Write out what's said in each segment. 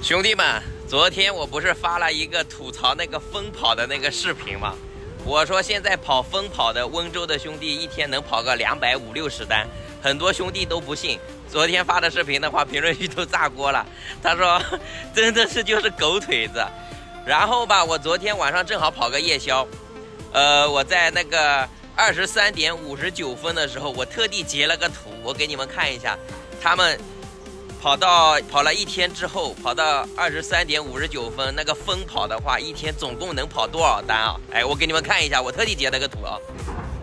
兄弟们，昨天我不是发了一个吐槽那个疯跑的那个视频吗？我说现在跑疯跑的温州的兄弟一天能跑个250-260单，很多兄弟都不信。昨天发的视频的话，评论区都炸锅了。他说真的是就是狗腿子。然后吧，我昨天晚上正好跑个夜宵，我在那个23点59分的时候，我特地截了个图，我给你们看一下，他们跑了一天之后，跑到23点59分，那个疯跑的话，一天总共能跑多少单啊？哎，我给你们看一下，我特地截了个图啊。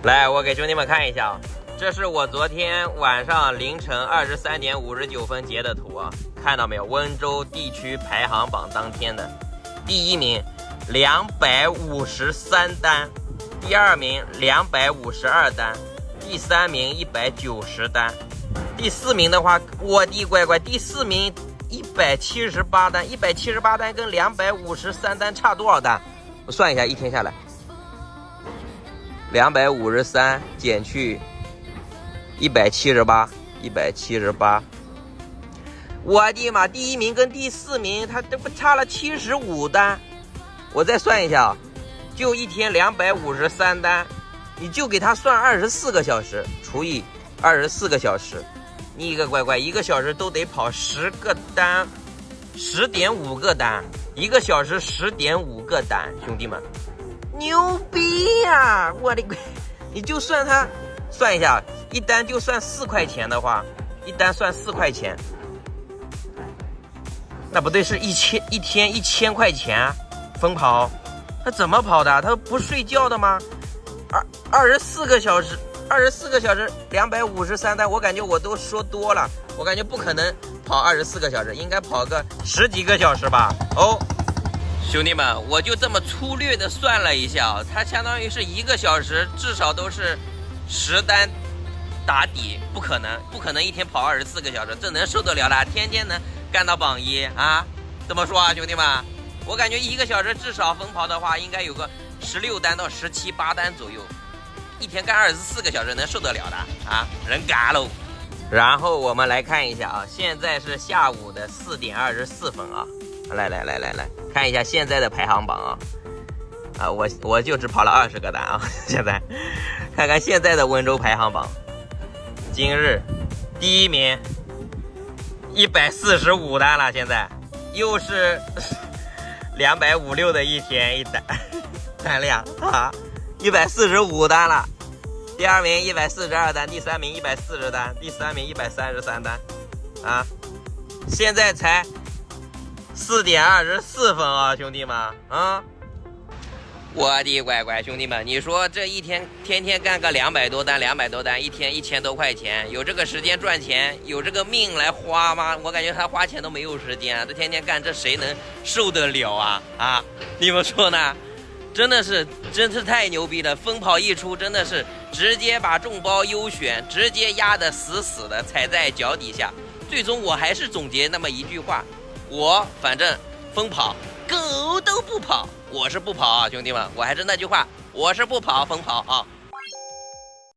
来，我给兄弟们看一下啊，这是我昨天晚上凌晨23点59分截的图啊，看到没有？温州地区排行榜当天的第一名253单，第二名252单，第三名190单。第四名的话，我的乖乖，第四名178单，178单跟253单差多少单？我算一下，一天下来，253减去178，我的妈！第一名跟第四名，他这不差了75单？我再算一下，就一天253单，你就给他算24个小时，除以24个小时。你一个乖乖，一个小时都得跑10个单，10.5个单，一个小时10.5个单，兄弟们，牛逼呀！我的乖，你就算他算一下，一单就算4块钱的话，一单算4块钱，那不对，是一天1000块钱疯跑，他怎么跑的？他不睡觉的吗？24个小时253单，我感觉我都说多了，我感觉不可能跑24个小时，应该跑个10几个小时吧。哦，兄弟们，我就这么粗略的算了一下，它相当于是1个小时至少都是10单打底，不可能一天跑24个小时，这能受得了的？天天能干到榜1啊？怎么说啊，兄弟们？我感觉1个小时至少疯跑的话，应该有个16单到17、8单左右。一天干24个小时能受得了的啊？人嘎喽！然后我们来看一下啊，现在是下午的4点24分啊，来看一下现在的排行榜啊，我就只跑了20个单啊，现在看看现在的温州排行榜，今日第一名145单了，现在又是256的一天单量啊。145单了，第二名142单，第三名140单，第三名133单，啊，现在才4点24分啊，兄弟们啊！我的乖乖，兄弟们，你说这一天天天干个200多单，一天1000多块钱，有这个时间赚钱，有这个命来花吗？我感觉他花钱都没有时间，这天天干，这谁能受得了啊？啊，你们说呢？真是太牛逼了！疯跑一出，真的是直接把众包优选，直接压得死死的，踩在脚底下。最终我还是总结那么一句话，我反正疯跑狗都不跑，我是不跑啊，兄弟们，我还是那句话，我是不跑疯跑啊。